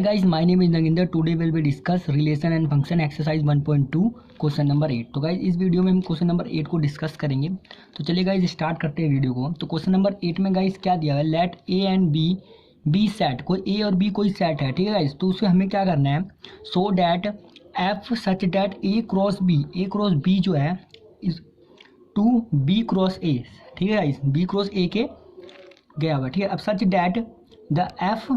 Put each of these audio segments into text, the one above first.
guys, my name is Naginder. Today we'll be discuss relation and function exercise 1.2 question number 8। तो guys इस video में हम question number 8 को discuss करेंगे। तो चलिए गाइज स्टार्ट करते हैं वीडियो को। तो क्वेश्चन नंबर 8 में गाइज क्या दिया है, let A and B set, कोई ए और बी कोई सेट है, ठीक है गाइज। तो उससे हमें क्या करना है, so that f such that A cross B जो है is to B cross A, ठीक है गाइज, बी क्रॉस ए के गया हुआ, ठीक है। अब such that the f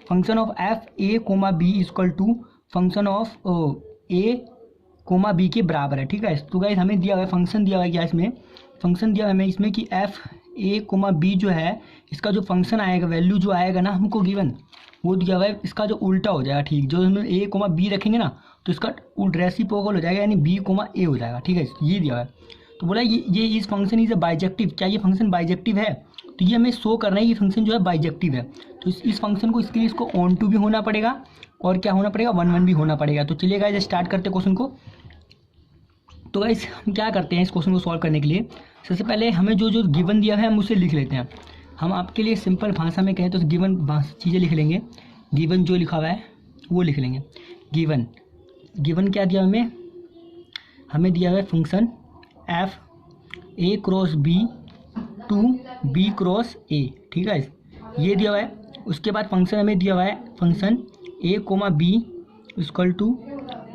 function of f A comma B equal to function of A comma B के बराबर है, ठीक है। तो गाइस हमें दिया हुआ है फंक्शन, दिया हुआ है क्या, इसमें फंक्शन दिया हुआ है हमें इसमें कि एफ ए कोमा बी जो है इसका जो फंक्शन आएगा, वैल्यू जो आएगा ना हमको गिवन, वो दिया हुआ है, इसका जो उल्टा हो जाएगा, ठीक। जो हम ए कोमा बी रखेंगे ना तो इसका रेसिप्रोकल हो जाएगा, यानी बी कोमा ए हो जाएगा, ठीक है। ये दिया हुआ है। तो बोला ये इस फंक्शन इज बाइजेक्टिव, क्या ये फंक्शन बाइजेक्टिव है? तो ये हमें शो करना है कि फंक्शन जो है बाइजेक्टिव है। तो इस फंक्शन को, इसके लिए इसको ऑन टू भी होना पड़ेगा और क्या होना पड़ेगा, 1 1 भी होना पड़ेगा। तो चलिए गाइस स्टार्ट करते हैं क्वेश्चन को। तो गाइस हम क्या करते हैं इस क्वेश्चन को सॉल्व करने के लिए, सबसे पहले हमें जो गिवन दिया है हम उसे लिख लेते हैं। हम आपके लिए सिंपल भाषा में कहें तो गिवन चीज़ें लिख लेंगे, गिवन जो लिखा हुआ है वो लिख लेंगे। गिवन क्या दिया हमें दिया हुआ है function f A cross B to B cross A, ठीक है, ये दिया हुआ है। उसके बाद फंक्शन हमें दिया हुआ है function A comma B equal to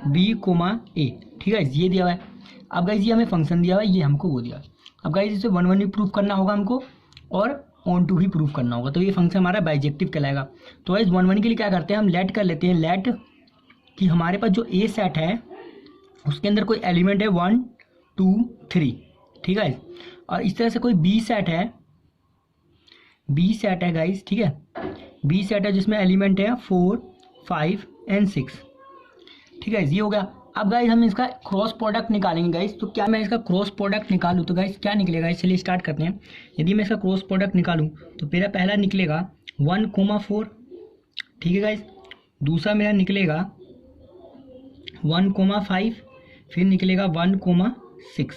B comma A, ठीक है, ये दिया हुआ है। अब गाइज ये हमें फंक्शन दिया हुआ है, ये हमको वो दिया है। अब गाइज इसे 1 1 भी प्रूफ करना होगा हमको और ऑन टू भी प्रूफ करना होगा। तो ये फंक्शन हमारा बाइजेक्टिव कहलाएगा। तो गाइज 1 1 के लिए क्या करते हैं, हम लेट कर लेते हैं, लेट कि हमारे पास जो ए सेट है उसके अंदर कोई एलिमेंट है 1 2 3, ठीक है। और इस तरह से कोई बी सेट है गाइस, ठीक है, बी सेट है जिसमें एलिमेंट है 4 5 एंड 6, ठीक है, ये हो गया। अब गाइस हम इसका क्रॉस प्रोडक्ट निकालेंगे गाइस। तो क्या मैं इसका क्रॉस प्रोडक्ट निकालूं तो गाइस क्या निकलेगा, चलिए स्टार्ट करते हैं। यदि मैं इसका क्रॉस प्रोडक्ट निकालूं तो मेरा पहला निकलेगा 1,4, ठीक है गाइस। दूसरा मेरा निकलेगा 1,5, फिर निकलेगा 1,6,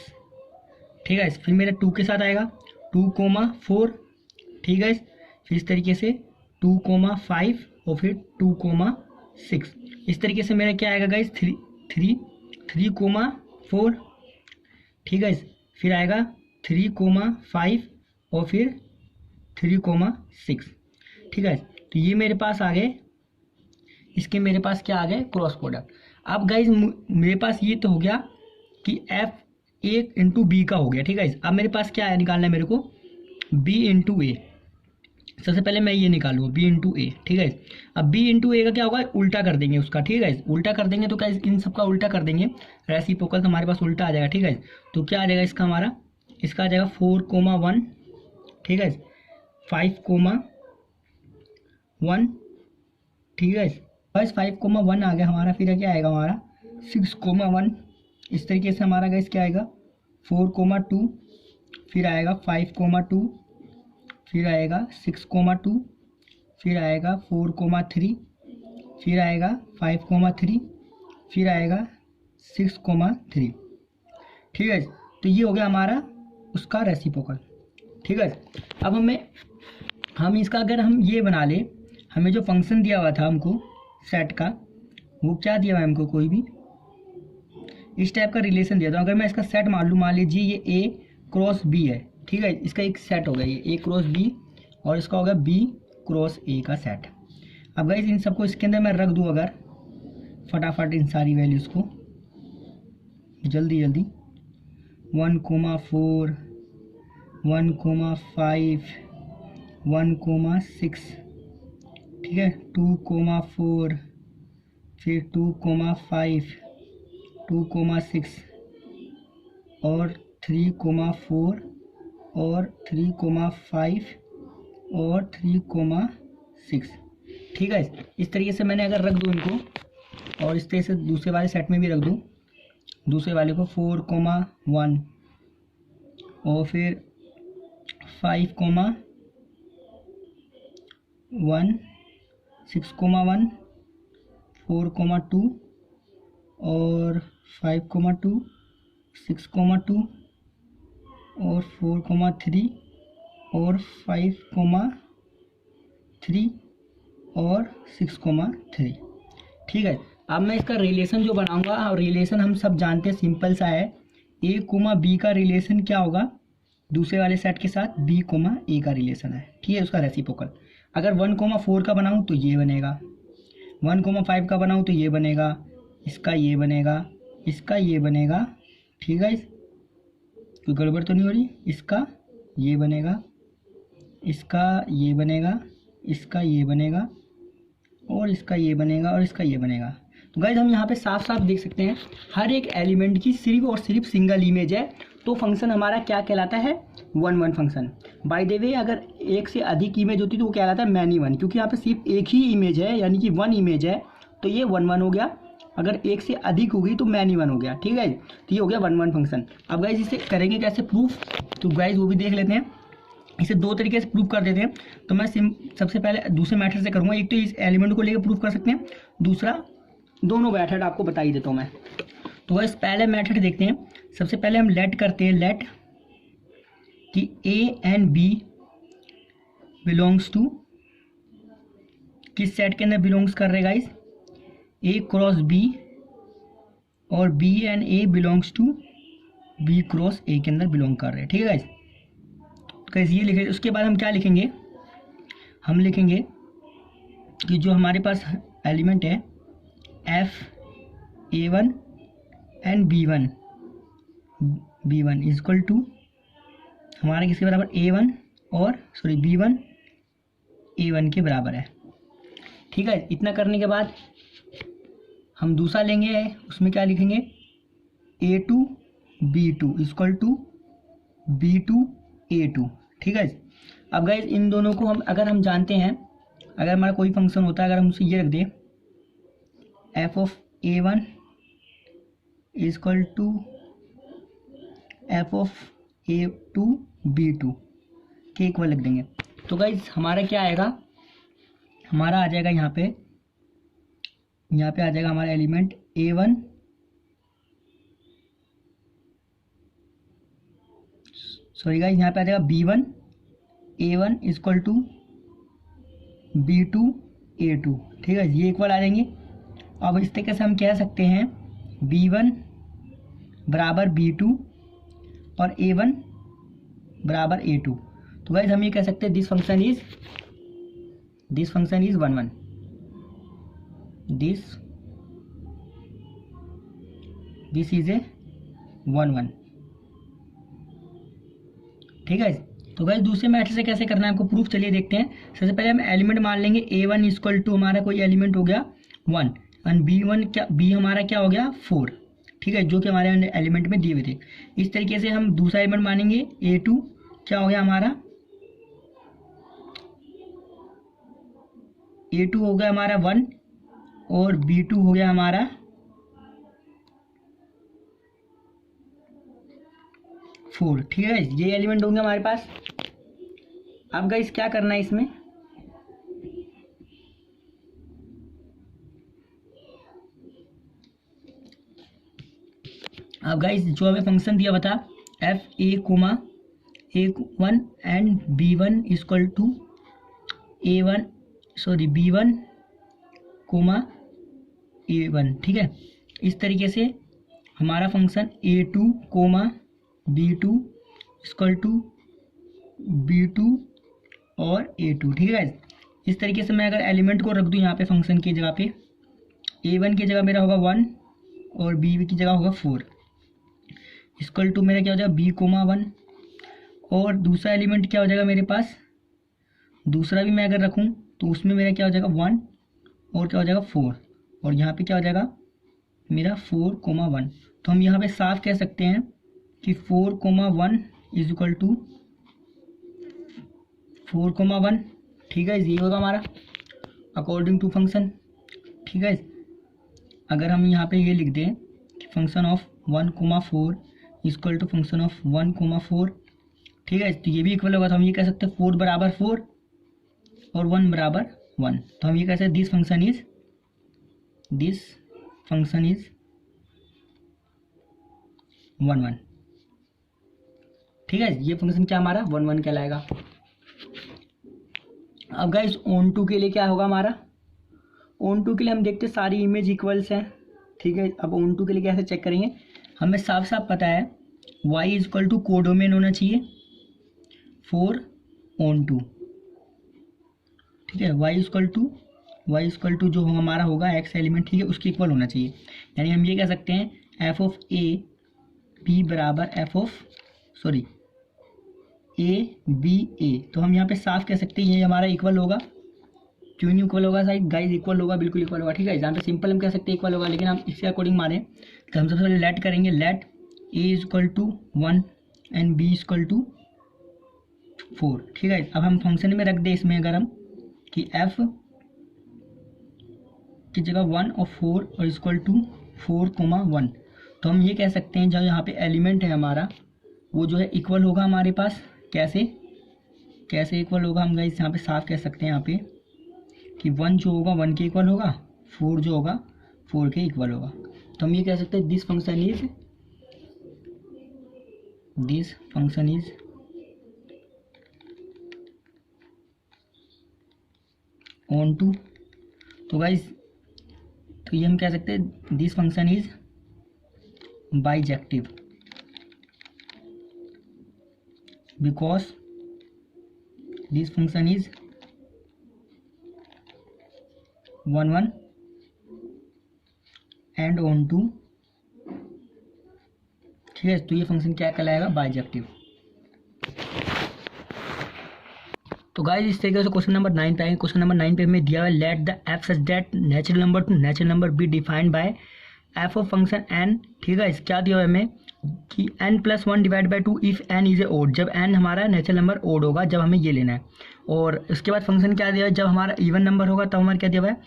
ठीक है। फिर मेरा 2 के साथ आएगा 2,4, ठीक है। फिर इस तरीके से 2,5 और फिर 2,6, इस तरीके से मेरा क्या आएगा गाइस 3,4, ठीक है। फिर आएगा 3,5 और फिर 3,6, ठीक है। तो ये मेरे पास आ गए, इसके मेरे पास क्या आ गए, क्रॉस प्रोडक्ट। अब गाइस मेरे पास ये तो हो गया कि एफ ए इंटू बी का हो गया, ठीक है। अब मेरे पास क्या है, निकालना है मेरे को बी इंटू ए। सबसे पहले मैं ये निकालूंगा बी इंटू ए, ठीक है। अब बी इंटू ए का क्या होगा, उल्टा कर देंगे उसका, ठीक है। उल्टा कर देंगे तो क्या, इन सब का उल्टा कर देंगे, रेसिप्रोकल तो हमारे पास उल्टा आ जाएगा, ठीक है। तो क्या आ जाएगा इसका, हमारा इसका आ जाएगा 4,1, ठीक है, 5,1, ठीक है। बस 5,1 आ गया हमारा। फिर क्या आएगा हमारा 6,1, इस तरीके से हमारा गैस क्या आएगा 4,2, फिर आएगा 5,2, फिर आएगा 6,2, फिर आएगा 4,3, फिर आएगा 5,3, फिर आएगा 6,3, ठीक है। तो ये हो गया हमारा उसका रेसिप्रोकल, ठीक है। अब हम इसका अगर हम ये बना ले, हमें जो फंक्शन दिया हुआ था हमको सेट का, वो क्या दिया हुआ है हमको, कोई भी इस टाइप का रिलेशन दिया था। अगर मैं इसका सेट मान लूँ, मान लीजिए ये ए क्रॉस बी है, ठीक है, इसका एक सेट हो गया ये ए क्रॉस बी और इसका होगा बी क्रॉस ए का सेट। अब गाइस इन सबको इसके अंदर मैं रख दूँ अगर फटाफट इन सारी वैल्यूज़ को जल्दी 1,4 1,5 1,6, ठीक है, 2,4, फिर 2,5 2,6 और 3,4 और 3,5 और 3,6, ठीक है। इस तरीके से मैंने अगर रख दूँ इनको और इस तरीके से दूसरे वाले सेट में भी रख दूँ, दूसरे वाले को 4,1 और फिर 5,1 6,1 4,2 और 5,2 6,2 और 4,3 और 5,3 और 6,3। ठीक है, अब मैं इसका रिलेशन जो बनाऊंगा, और रिलेशन हम सब जानते हैं, सिंपल सा है। ए कोमा बी का रिलेशन क्या होगा दूसरे वाले सेट के साथ, बी कोमा ए का रिलेशन है। ठीक है, उसका रेसिप्रोकल। अगर 1,4 का बनाऊँ तो ये बनेगा, 1,5 का बनाऊँ तो ये बनेगा, इसका ये बनेगा, इसका ये बनेगा। ठीक है, कोई गड़बड़ तो नहीं हो रही। इसका ये बनेगा, इसका ये बनेगा, इसका ये बनेगा, और इसका ये बनेगा, और इसका ये बनेगा। तो गाइज हम यहाँ पे साफ साफ देख सकते हैं हर एक एलिमेंट की सिर्फ और सिर्फ सिंगल इमेज है। तो फंक्शन हमारा क्या कहलाता है, 1-1 फंक्शन। बाय द वे अगर एक से अधिक इमेज होती तो वो कहलाता है मैनी वन, क्योंकि यहाँ पे सिर्फ एक ही इमेज है, यानी कि 1 इमेज है, तो ये 1-1 हो गया। अगर एक से अधिक होगी तो मैनी वन हो गया। ठीक है, तो ये हो गया 1-1 फंक्शन। अब गाइज इसे करेंगे कैसे प्रूफ, तो गाइज वो भी देख लेते हैं। इसे दो तरीके से प्रूव कर देते हैं। तो मैं सबसे पहले दूसरे मेथड से करूँगा। एक तो इस एलिमेंट को लेकर प्रूव कर सकते हैं, दूसरा दोनों मेथड आपको बता ही देता हूँ मैं। तो इस पहले मेथड देखते हैं। सबसे पहले हम लेट करते हैं, लेट कि A and B belongs to, किस सेट के अंदर बिलोंग्स कर रहे हैं गाइस, ए क्रॉस बी, और B and A belongs to B cross A के अंदर बिलोंग कर रहे हैं। ठीक है गाइस, कैसे ये लिखे। उसके बाद हम क्या लिखेंगे, हम लिखेंगे कि जो हमारे पास एलिमेंट है F(A1) and B1 equal to हमारा किसके बराबर, A1 और B1 A1 के बराबर है। ठीक है, इतना करने के बाद हम दूसरा लेंगे, उसमें क्या लिखेंगे, A2 B2 equal to B2 A2। ठीक है, अब गाइज इन दोनों को हम अगर हम जानते हैं, अगर हमारा कोई फंक्शन होता है, अगर हम उसे ये रख दें F(A1) equal to F(A2) B2 के इक्वल लिख देंगे, तो गाइज हमारा क्या आएगा, हमारा आ जाएगा यहाँ पे आ जाएगा हमारा एलिमेंट A1, सॉरी गाइज यहाँ पे आ जाएगा B1 A1 equal to B2 A2। ठीक है, ये इक्वल आ जाएंगे। अब इस तरीके से हम कह सकते हैं B1 बराबर B2 और A1 बराबर A2। तो गाइज हम ये कह सकते हैं this function is 1-1, this is a 1-1। ठीक है, तो गाइस दूसरे मेथड से कैसे करना है आपको प्रूफ, चलिए देखते हैं। सबसे पहले हम एलिमेंट मान लेंगे A1 इक्वल टू हमारा कोई एलिमेंट हो गया 1, और B हमारा क्या हो गया 4। ठीक है, जो कि हमारे एलिमेंट में दिए हुए थे। इस तरीके से हम दूसरा एलिमेंट मानेंगे A2, क्या हो गया हमारा, A2 हो गया हमारा 1, और B2 हो गया हमारा 4। ठीक है, ये एलिमेंट होंगे हमारे पास। अब गाइस क्या करना है इसमें, अब गाइस जो हमें फंक्शन दिया बता F(A), A1 and B1 equal to B1, A1। ठीक है, इस तरीके से हमारा function A2, B2 equal to B2 और A2। ठीक है, इस तरीके से मैं अगर एलिमेंट को रख दूं यहाँ पे फंक्शन की जगह पे, A1 की जगह मेरा होगा 1 और B की जगह होगा 4 इक्वल टू मेरा क्या हो जाएगा B(1), और दूसरा एलिमेंट क्या हो जाएगा मेरे पास, दूसरा भी मैं अगर रखूँ तो उसमें मेरा क्या हो जाएगा 1 और क्या हो जाएगा 4, और यहाँ पे क्या हो जाएगा मेरा 4,1। तो हम यहाँ पे साफ कह सकते हैं कि 4,1 इज इक्वल टू 4,1। ठीक है, ये होगा हमारा अकॉर्डिंग टू फंक्शन। ठीक है, अगर हम यहाँ पे ये लिख दें कि function of 1,4 equal to function of 1,4। ठीक है, तो ये भी इक्वल होगा, तो हम ये कह सकते हैं 4 बराबर 4 और 1 बराबर 1। तो हम ये कह सकते हैं दिस फंक्शन इज 1-1। ठीक है, ये फंक्शन क्या हमारा 1-1 कहलाएगा। अब गाइस ऑन टू के लिए क्या होगा हमारा, ऑन टू के लिए हम देखते हैं सारी इमेज इक्वल्स हैं, ठीक है। अब ऑन टू के लिए कैसे चेक करेंगे, हमें साफ साफ पता है y is equal to codomain होना चाहिए फॉर ऑन टू, ठीक है। y इक्वल टू जो हमारा होगा x एलिमेंट, ठीक है, उसके इक्वल होना चाहिए। यानी हम ये कह सकते हैं एफ ऑफ ए बी बराबर ए बी ए। तो हम यहाँ पे साफ कह सकते हैं ये हमारा इक्वल होगा। क्यों नहीं इक्वल होगा साइड गाइस, इक्वल होगा, बिल्कुल इक्वल होगा, ठीक है। यहाँ पे सिंपल हम कह सकते हैं इक्वल होगा, लेकिन हम इसके अकॉर्डिंग माने तो हम सबसे पहले लेट करेंगे, let A is equal to 1 and B is equal to 4, ठीक है। अब हम फंक्शन में रख दे इसमें अगर हम कि एफ की जगह 1 और 4 और इक्वल टू 4,1, तो हम ये कह सकते हैं जब यहाँ पे एलिमेंट है हमारा वो जो है इक्वल होगा हमारे पास। कैसे इक्वल होगा, हम गाइस यहाँ पे साफ कह सकते हैं यहाँ पे कि 1 जो होगा 1 के इक्वल होगा, 4 जो होगा 4 के इक्वल होगा। तो हम ये कह सकते हैं this function is onto. तो गाइस तो ये हम कह सकते हैं this function is bijective because this function is 1 and onto, ठीक है। तो ये फंक्शन क्या कहलाएगा, बाइजेक्टिव। तो गाइस इस तरीके से क्वेश्चन नंबर 9 पे आएंगे। क्वेश्चन नंबर 9 पे हमें दिया है let the f such that natural number to natural number be defined by f of function n, ठीक है। क्या दिया है हमें कि n+1 divide by 2 if n is a odd, जब n हमारा नेचुरल नंबर ओड होगा, जब हमें ये लेना है। और उसके बाद फंक्शन क्या दिया है, जब हमारा इवन नंबर होगा तब हमारा क्या दिया हुआ है,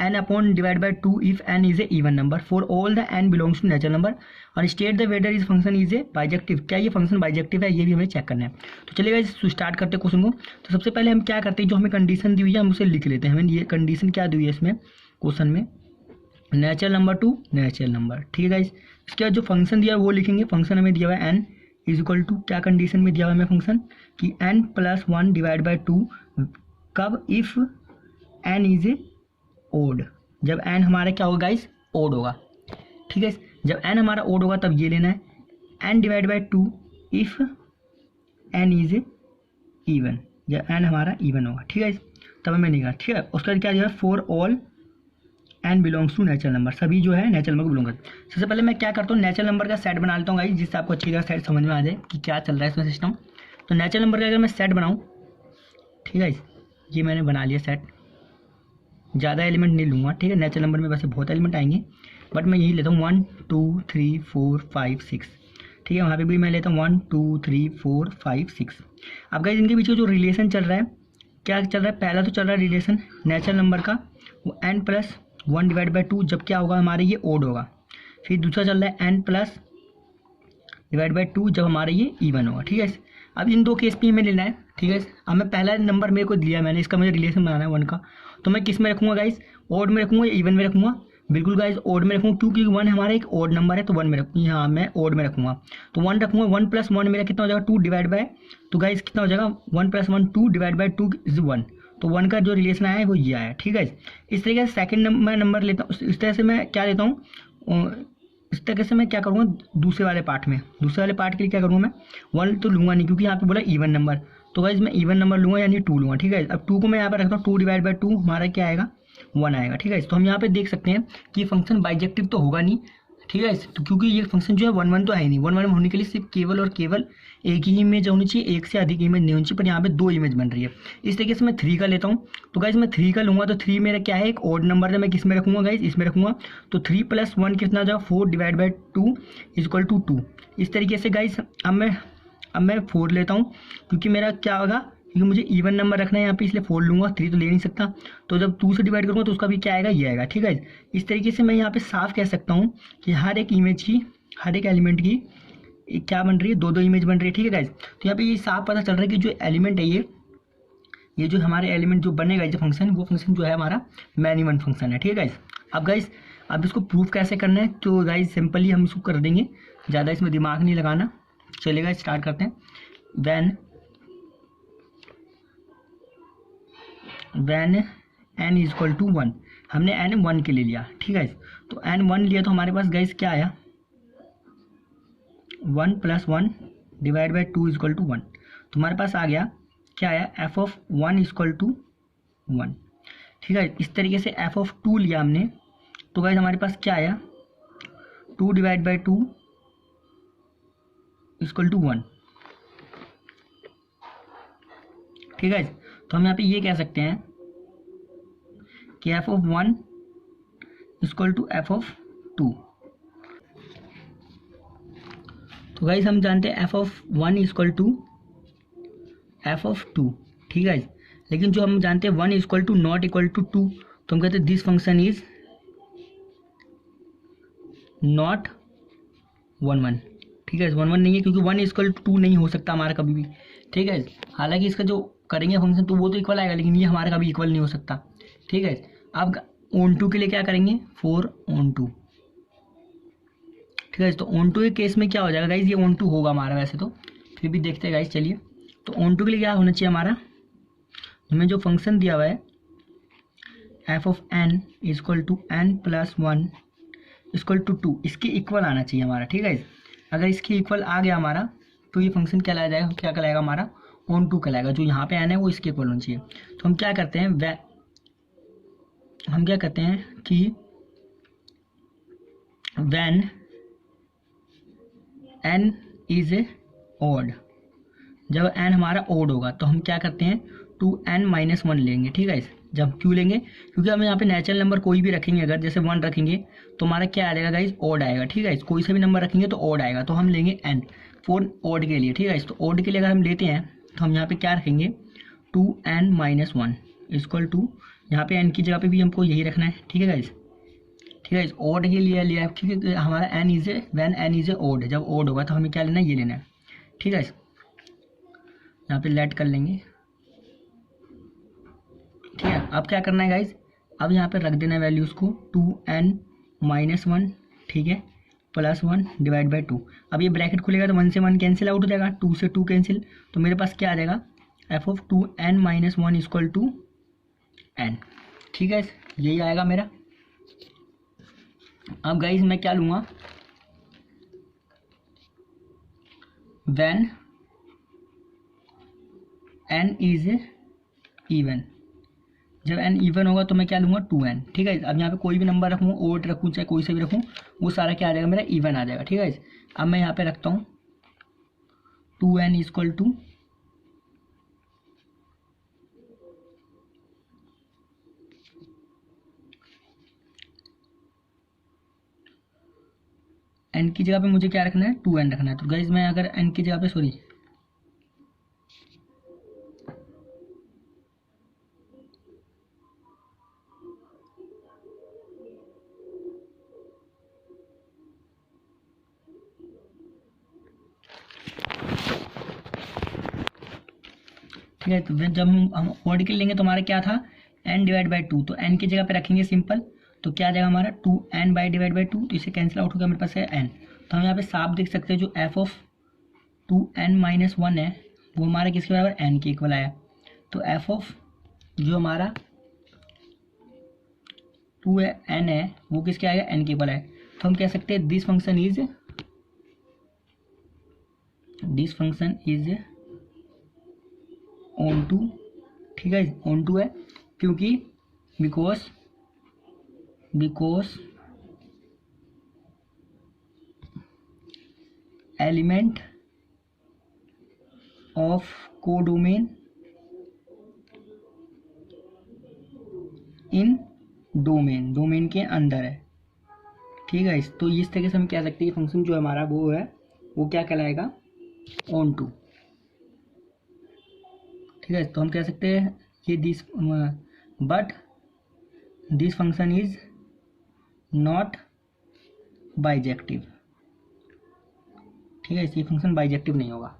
n upon divide by 2 if n is a even number for all the n belongs to natural number और state the whether is function is a bijective. क्या ये फंक्शन बाइजेक्टिव है, ये भी हमें चेक करना है। तो चलिएगा स्टार्ट करते हैं क्वेश्चन को। तो सबसे पहले हम क्या करते हैं, जो हमें कंडीशन दी हुई है हम उसे लिख लेते हैं। हमें ये कंडीशन क्या दी हुई है इसमें क्वेश्चन में, natural number to natural number, ठीक है। इसके बाद जो फंक्शन दिया है वो लिखेंगे। फंक्शन हमें दिया हुआ है n इज इक्वल टू, क्या कंडीशन में दिया हुआ है हमें फंक्शन कि n+1 डिवाइड बाई 2 कब, if n is a odd, जब n हमारा क्या होगा गाइस, ओड होगा, ठीक है। जब n हमारा ओड होगा तब ये लेना है n divide by 2 if n is a even, जब n हमारा इवन होगा, ठीक है। तब हमें निकाल, ठीक है। उसके बाद क्या दिया है, for all n belongs to natural number, सभी जो है नेचुरल नंबर को बिलोंग करते हैं। सबसे पहले मैं क्या करता हूँ, नेचुरल नंबर का सेट बना लेता हूँ गाइस, जिससे आपको अच्छी तरह सेट समझ में आ जाए कि क्या चल रहा है इसमें सिस्टम। तो नेचुरल नंबर का अगर मैं सेट बनाऊँ, ठीक है, ये मैंने बना लिया सेट, ज़्यादा एलिमेंट नहीं लूँगा, ठीक है। नेचुरल नंबर में वैसे बहुत एलिमेंट आएंगे बट मैं यही लेता हूँ 1 2 3 4 5 6, ठीक है। वहाँ पे भी मैं लेता हूँ 1 2 3 4 5 6। अब गाइस इनके बीच जो रिलेशन चल रहा है, क्या चल रहा है, पहला तो चल रहा है रिलेशन नेचुरल नंबर का, वो n+1 डिवाइड बाई 2 जब क्या होगा हमारे ये ओड होगा। फिर दूसरा चल रहा है n+ डिवाइड बाई 2 जब हमारे ये इवन होगा, ठीक है। अब इन दो केस पे हमें लेना है, ठीक है। अब मैं पहला नंबर मेरे को दिया मैंने, इसका मुझे रिलेशन बनाना है 1 का, तो मैं किस में रखूँगा गाइस, ओड में रखूँगा या इवन में रखूँगा, बिल्कुल गाइस ओड में रखूँगा, क्योंकि 1 हमारा एक ओड नंबर है तो 1 में रखूँगा, हाँ मैं ओड में रखूँगा। तो 1 रखूँगा, 1+1 मेरा कितना हो जाएगा 2 डिवाइड बाय, तो गाइस कितना हो जाएगा 1+1 2 डिवाइड बाई 2 इज 1, तो 1 का जो रिलेशन आया है वो ये आया, ठीक है। इस तरीके से सेकंड नंबर लेता हूँ, इस तरह से मैं क्या लेता हूँ, इस तरीके से मैं क्या करूँगा दूसरे वाले पार्ट के लिए क्या करूँगा, मैं 1 तो लूँगा नहीं क्योंकि यहाँ पे बोला इवन नंबर, तो गाइस मैं इवन नंबर लूँगा यानी 2 लूँगा, ठीक है। अब 2 को मैं यहाँ पर रखता हूँ, 2 डिवाइड बाई 2 हमारा क्या आएगा 1 आएगा, ठीक है। तो हम यहाँ पे देख सकते हैं कि ये फंक्शन बाइजेक्टिव तो होगा नहीं, ठीक है, तो क्योंकि ये फंक्शन जो है 1 1 तो है नहीं, 1 1 होने के लिए सिर्फ केवल और केवल एक ही इमेज होनी चाहिए, एक से अधिक इमेज नहीं होनी चाहिए, पर यहाँ पे 2 इमेज बन रही है। इस तरीके से मैं 3 का लेता हूँ, तो गाइस मैं 3 का लूँगा, तो 3 मेरा क्या है एक ओड नंबर है, मैं किस में रखूँगा गाइस, इसमें रखूँगा। तो 3+1 कितना हो जाएगा 4 divide by 2 is equal to 2। इस तरीके से गाइस अब मैं 4 लेता हूँ, क्योंकि मेरा क्या होगा, क्योंकि मुझे इवन नंबर रखना है यहाँ पे, इसलिए 4 लूँगा, 3 तो ले नहीं सकता, तो जब 2 से डिवाइड करूँगा तो उसका भी क्या आएगा, ये आएगा, ठीक है। इस तरीके से मैं यहाँ पे साफ कह सकता हूँ कि हर एक इमेज की, हर एक एलिमेंट की क्या बन रही है, 2 2 इमेज बन रही है, ठीक है गाइज। तो यहाँ पे ये साफ पता चल रहा है कि जो एलिमेंट है ये जो हमारे एलिमेंट जो बनेगा जो फंक्शन, वो फंक्शन जो है हमारा मैन इवन फंक्शन है, ठीक है गाइज। अब गाइज अब इसको प्रूफ कैसे करना है, तो गाइज सिंपली हम इसको कर देंगे, ज़्यादा इसमें दिमाग नहीं लगाना। चलेगा स्टार्ट करते हैं। When when n is equal to 1, हमने एन 1 के लिए लिया, ठीक है। तो एन 1 लिया तो हमारे पास गाइस क्या आया, 1 + 1 divide by 2 is equal to 1। तो हमारे पास आ गया, क्या आया, f of 1 is equal to 1, ठीक है। इस तरीके से एफ ऑफ 2 लिया हमने, तो गाइस हमारे पास क्या आया, 2 divide by 2 is equal to 1, ठीक है। तो हम यहाँ पे ये कह सकते हैं कि f of 1 is equal to f of 2। तो गाइस हम जानते हैं f of 1 is equal to f of 2, ठीक है। लेकिन जो हम जानते हैं 1 is equal to not equal to 2, तो हम कहते हैं दिस फंक्शन इज नॉट 1 1, ठीक है। 1 1 नहीं है क्योंकि 1 इज इक्वल टू 2 नहीं हो सकता हमारा कभी भी, ठीक है। हालांकि इसका जो करेंगे फंक्शन तो वो तो इक्वल आएगा, लेकिन ये हमारा कभी इक्वल नहीं हो सकता, ठीक है। अब ऑन टू के लिए क्या करेंगे, 4 ऑन टू, ठीक है। तो ऑन टू के केस में क्या हो जाएगा गाइज, ये ऑन टू होगा हमारा वैसे तो, फिर भी देखते हैं गाइज, चलिए। तो ऑन टू के लिए क्या होना चाहिए हमारा, हमें जो फंक्शन दिया हुआ है f of n is equal to n plus 1 equal to 2, इसके इक्वल आना चाहिए हमारा, ठीक है। अगर इसके इक्वल आ गया हमारा तो ये फंक्शन क्या लाया जाएगा, क्या कहलाएगा हमारा, ऑन टू कहलाएगा। जो यहाँ पे एन है वो इसके इक्वल होना चाहिए। तो हम क्या करते हैं, हम क्या कहते हैं कि when an is a odd, जब एन हमारा ऑड होगा तो हम क्या करते हैं 2n-1 लेंगे, ठीक है। जब क्यों लेंगे, क्योंकि हम यहाँ पे नेचुरल नंबर कोई भी रखेंगे, अगर जैसे 1 रखेंगे तो हमारा क्या आ जाएगा गाइज, ऑड आएगा, ठीक है। कोई सा भी नंबर रखेंगे तो ऑड आएगा, तो हम लेंगे n फॉर ऑड के लिए, ठीक है। तो ऑड के लिए अगर हम लेते हैं तो हम यहाँ पे क्या रखेंगे 2n-1 इक्वल टू, यहाँ पे n की जगह पे भी हमको यही रखना है, ठीक है गाइज, ठीक है। ऑड के लिए लिया क्योंकि हमारा n is A when n is A odd, जब ऑड होगा तो हमें क्या लेना है, ये लेना है, ठीक है। यहाँ पे लेट कर लेंगे, ठीक है। अब क्या करना है गाइज, अब यहाँ पे रख देना है वैल्यूज को 2n-1, ठीक है, प्लस 1 डिवाइड बाई 2। अब ये ब्रैकेट खुलेगा तो 1 से 1 कैंसिल आउट हो जाएगा, 2 से 2 कैंसिल, तो मेरे पास क्या आ जाएगा, f of 2n-1 equal to n, ठीक है। यही आएगा मेरा। अब गाइज मैं क्या लूँगा, व्हेन n इज इवन, जब n इवन होगा तो मैं क्या लूँगा 2n, ठीक है। अब यहाँ पे कोई भी नंबर रखूँ, ओड रखूँ चाहे कोई से भी रखूँ, वो सारा क्या आ जाएगा मेरा, इवन आ जाएगा, ठीक है। अब मैं यहाँ पे रखता हूँ 2n इक्वल टू n की जगह पे मुझे क्या रखना है, 2n रखना है। तो गाइज मैं अगर n की जगह पे, सॉरी, ठीक है। तो जब हम ऑड के लेंगे तो हमारा क्या था, n डिवाइड बाई 2, तो n की जगह पे रखेंगे सिंपल, तो क्या आ जाएगा हमारा 2n बाई डिवाइड बाई 2, तो इसे कैंसिल आउट हो गया, मेरे पास है n। तो हम यहाँ पे साफ देख सकते हैं जो एफ ऑफ 2n-1 है वो हमारा किसके बराबर, n के इक्वल आया। तो एफ ऑफ जो हमारा 2n है वो किसके आएगा, n के इक्वल है। तो हम कह सकते हैं this function is onto, ठीक है, ऑन टू है क्योंकि because element of codomain in domain के अंदर है, ठीक है। तो इस तरीके से हम कह सकते हैं फंक्शन जो हमारा वो है वो क्या कहलाएगा, ऑन टू, ठीक है। तो हम कह सकते हैं ये this, but this function is not bijective, ठीक है। ये फंक्शन बाइजेक्टिव नहीं होगा।